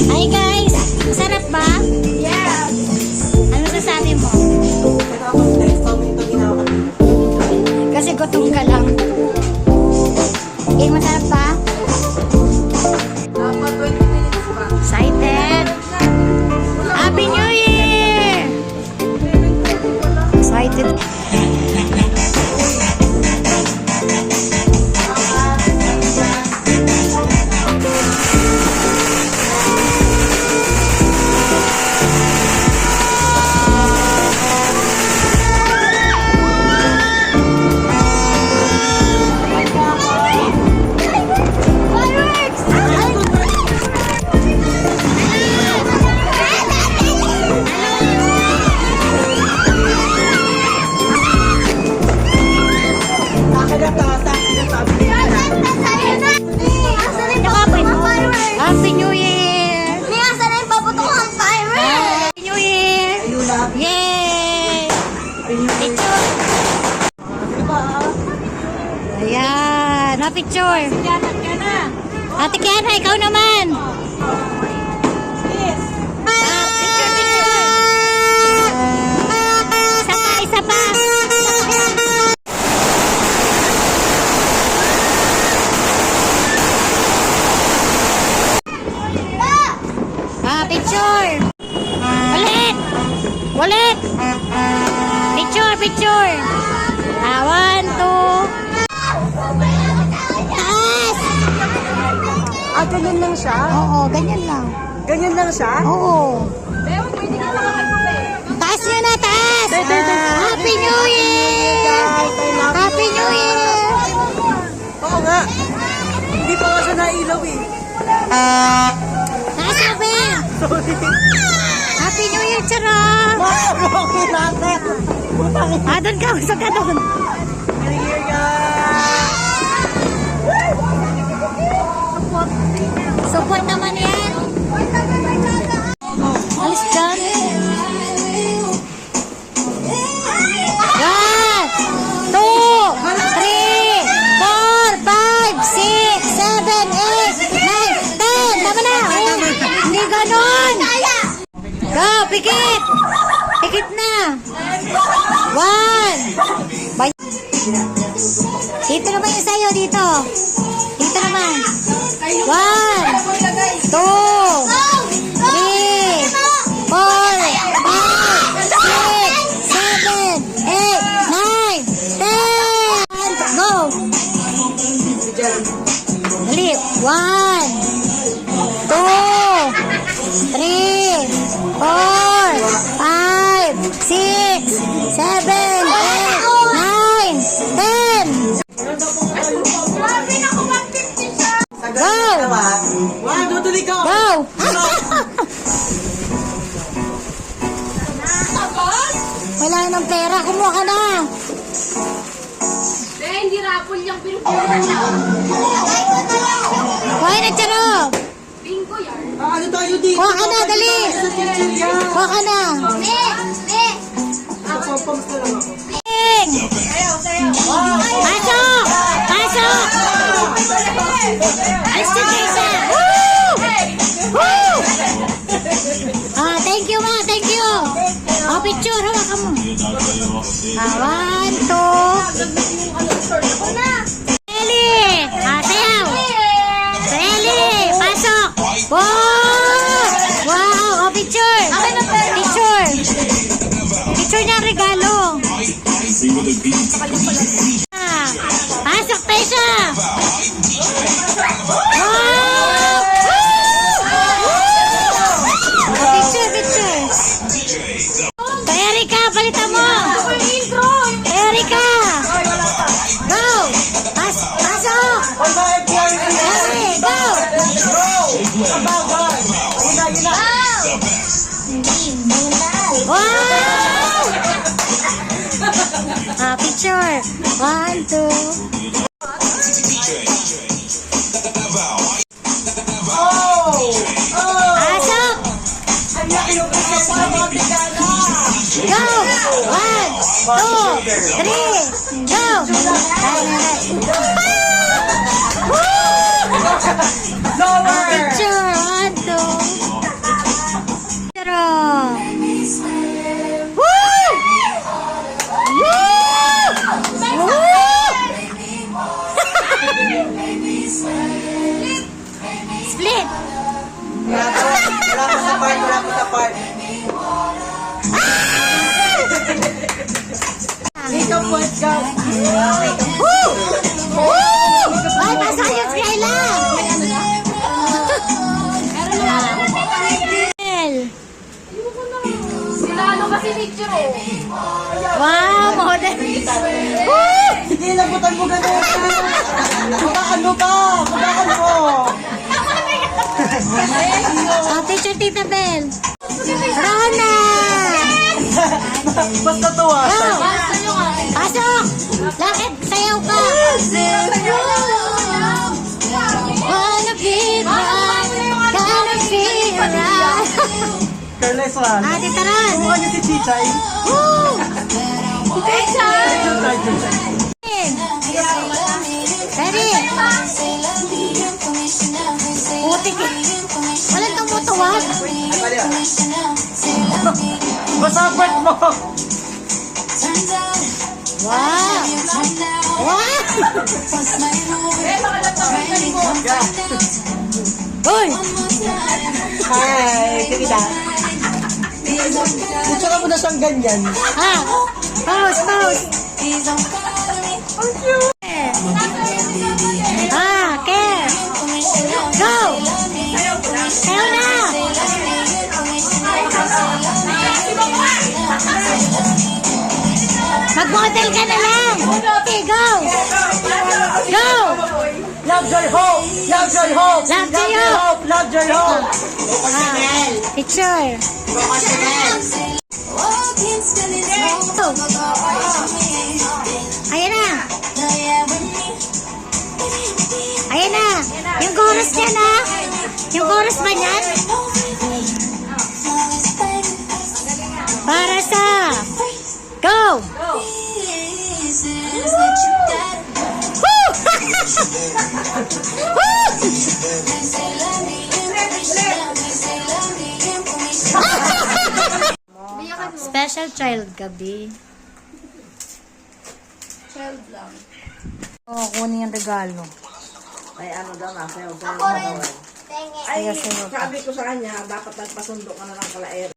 Hi guys! Sarap ba? Yeah. Ano sasabi mo? Kasi gutom ka lang. Masarap ba? Dapat 20 minutes pa. Excited? Happy New Year! Excited. Happy New Year! Nasa na yung paputok ang fire. Happy New Year! Yay! Picture! Ayan! Na-picture! Ate Kiana, ikaw naman! Picture, picture! Isa pa, isa pa! Picture! Ulit! Ulit! Picture, picture! 1, 2... Taas! Ganyan lang siya? Oo, ganyan lang. Ganyan lang siya? Oo. Taas nyo na, taas! Happy New Year! Happy New Year! Oo nga. Hindi pa nga siya nailaw eh. Taas mo, be! Sorry. Happy New Year, charot! Okay natin. Doon ka, usok ka doon. New Year guys! Support naman yan. Alis dyan. 1, 2, 3, 4, 5, 6, 7, 8, 9, 10. Tama na. Hindi ganon. Go, pikit. Pikit na. 1. Dito naman yung sayo, dito. Dito naman. 1, 2, 3, 4, 5, 6, 7, 8, 9, 10. Go! Dali. 1, 2, 3, 4, 5, 6, 7, 8, 9, 10. Go! Tutuloy ka! Go! Wala nang pera. Kumuha ka na. Hindi rapol yung pinupunan niya. Kuha na, Charo. Bingo yan. Ano tayo dito? Kuha ka na, dali. Kuha ka na. Pumps na lang ako. Ping! Pasok! Pasok! Alis na, Teresa. Woo! Woo! Thank you, ma. Thank you. Picture. Hawakan mo. 1, 2. Eli! Sayaw! Eli! Pasok! Wow! Wow! Picture! Picture! Picture niya ang regalo. Pasok, Tesha! Wow! Picture, picture. Erika, palitan mo! Erika! Go! Pasok! Eli, go! Wow! Picture. 1, 2. Pasok! Go! 1, 2, 3, go! Woo! Picture. 1, 2. Split. Wala pa sa part, wala pa sa part. Ikaw po, ikaw. Woo! Woo! Ay, pasok yung Skyla. Sinalo kasi ni Jiro. Wow, model. Woo! Sige, labutan mo ganun. Mabakan mo pa. Mabakan mo. Teacher Tita Bel. Rona! Basta tuwa. Go! Pasok! Lakit, sayaw ka! Wanna be right, gonna be right. Careless one. Ate Taran! Mukha niya si Chichay. Woo! Chichay. Ready? Putik eh. Walang tumutuwag. Basta part mo. Wow! Wow! Uy! Hi, Kirita. Gusto mo na siyang ganyan. Ha? Pause, pause. Care. Go! Sayo na! Mag-model ka na lang! Okay, go! Go! Love your hope. Love your hope. Love your hope. Love your hope. Picture. Ayan na. Ayan na. Yung chorus niya na. Yung chorus ba niyan? Para sa... Go! Woo! Woo! Special child gabi. Child lang. Oh, kunin yung regalo. Ay, ano daw na. Sayo, Ako rin. Ay, sabi ko sa kanya, dapat nagpasundo ka na ng kalaer.